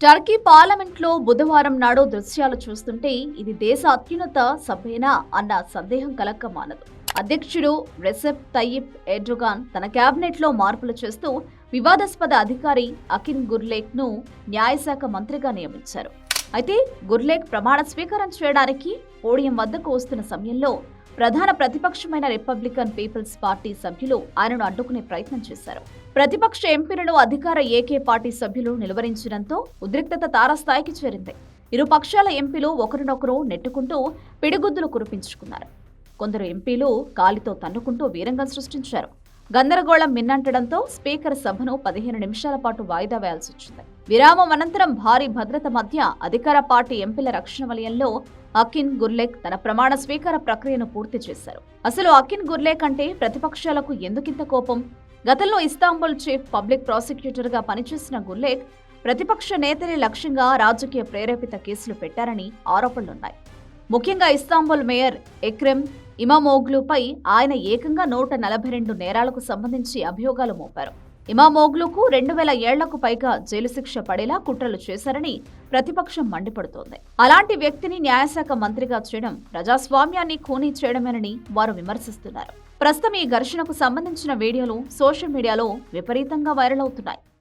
Turkey పార్లమెంట్లో బుధవారం నాడు దృశ్యాలు చూస్తుంటే ఇది దేశ అత్యున్నత సభేనా అన్న సందేహం కలక్క మానదు. అధ్యక్షుడు రెసెప్ తయ్యిప్ ఎర్డోగాన్ తన కేబినెట్లో మార్పులు చేస్తూ వివాదాస్పద అధికారి అకిన్ గుర్లేక్ ను న్యాయశాఖ మంత్రిగా నియమించారు. అయితే గుర్లేక్ ప్రమాణ స్వీకారం చేయడానికి పోడియం వద్దకు వస్తున్న సమయంలో ప్రధాన ప్రతిపక్షమైన రిపబ్లికన్ పీపుల్స్ పార్టీ సభ్యులు ఆయనను అడ్డుకునే ప్రయత్నం చేశారు. ప్రతిపక్ష ఎంపీలను అధికార ఏకే పార్టీ సభ్యులు నిలువరించడంతో ఉద్రిక్తత తారస్థాయికి చేరింది. ఇరు పక్షాల ఎంపీలు ఒకరినొకరు నెట్టుకుంటూ పిడిగుద్దులు కురిపించుకున్నారు. కొందరు ఎంపీలు కాలితో తన్నుకుంటూ వీరంగం సృష్టించారు. గందరగోళం మిన్నంటడంతో స్పీకర్ సభను 15 నిమిషాల పాటు వాయిదా వేయాల్సి వచ్చింది. విరామం అనంతరం భారీ భద్రత మధ్య అధికార పార్టీ ఎంపీల రక్షణ వలయంలో అకిన్ గుర్లేక్ తన ప్రమాణ స్వీకార ప్రక్రియను పూర్తి చేశారు. అసలు అకిన్ గుర్లేక్ అంటే ప్రతిపక్షాలకు ఎందుకింత కోపం? గతంలో ఇస్తాంబుల్ చీఫ్ పబ్లిక్ ప్రాసిక్యూటర్ గా పనిచేసిన గుర్లేక్ ప్రతిపక్ష నేతలే లక్ష్యంగా రాజకీయ ప్రేరేపిత కేసులు పెట్టారని ఆరోపణలున్నాయి. ముఖ్యంగా ఇస్తాంబుల్ మేయర్ ఎక్రెమ్ ఇమామోగ్లుపై ఆయన ఏకంగా 142 నేరాలకు సంబంధించి అభియోగాలు మోపారు. ఇమామోగ్లుకు 2000 ఏళ్లకు పైగా జైలు శిక్ష పడేలా కుట్రలు చేశారని ప్రతిపక్షం మండిపడుతోంది. అలాంటి వ్యక్తిని న్యాయశాఖ మంత్రిగా చేయడం ప్రజాస్వామ్యాన్ని ఖూనీ చేయడమేనని వారు విమర్శిస్తున్నారు. ప్రస్తుతం ఈ ఘర్షణకు సంబంధించిన వీడియోలు సోషల్ మీడియాలో విపరీతంగా వైరల్ అవుతున్నాయి.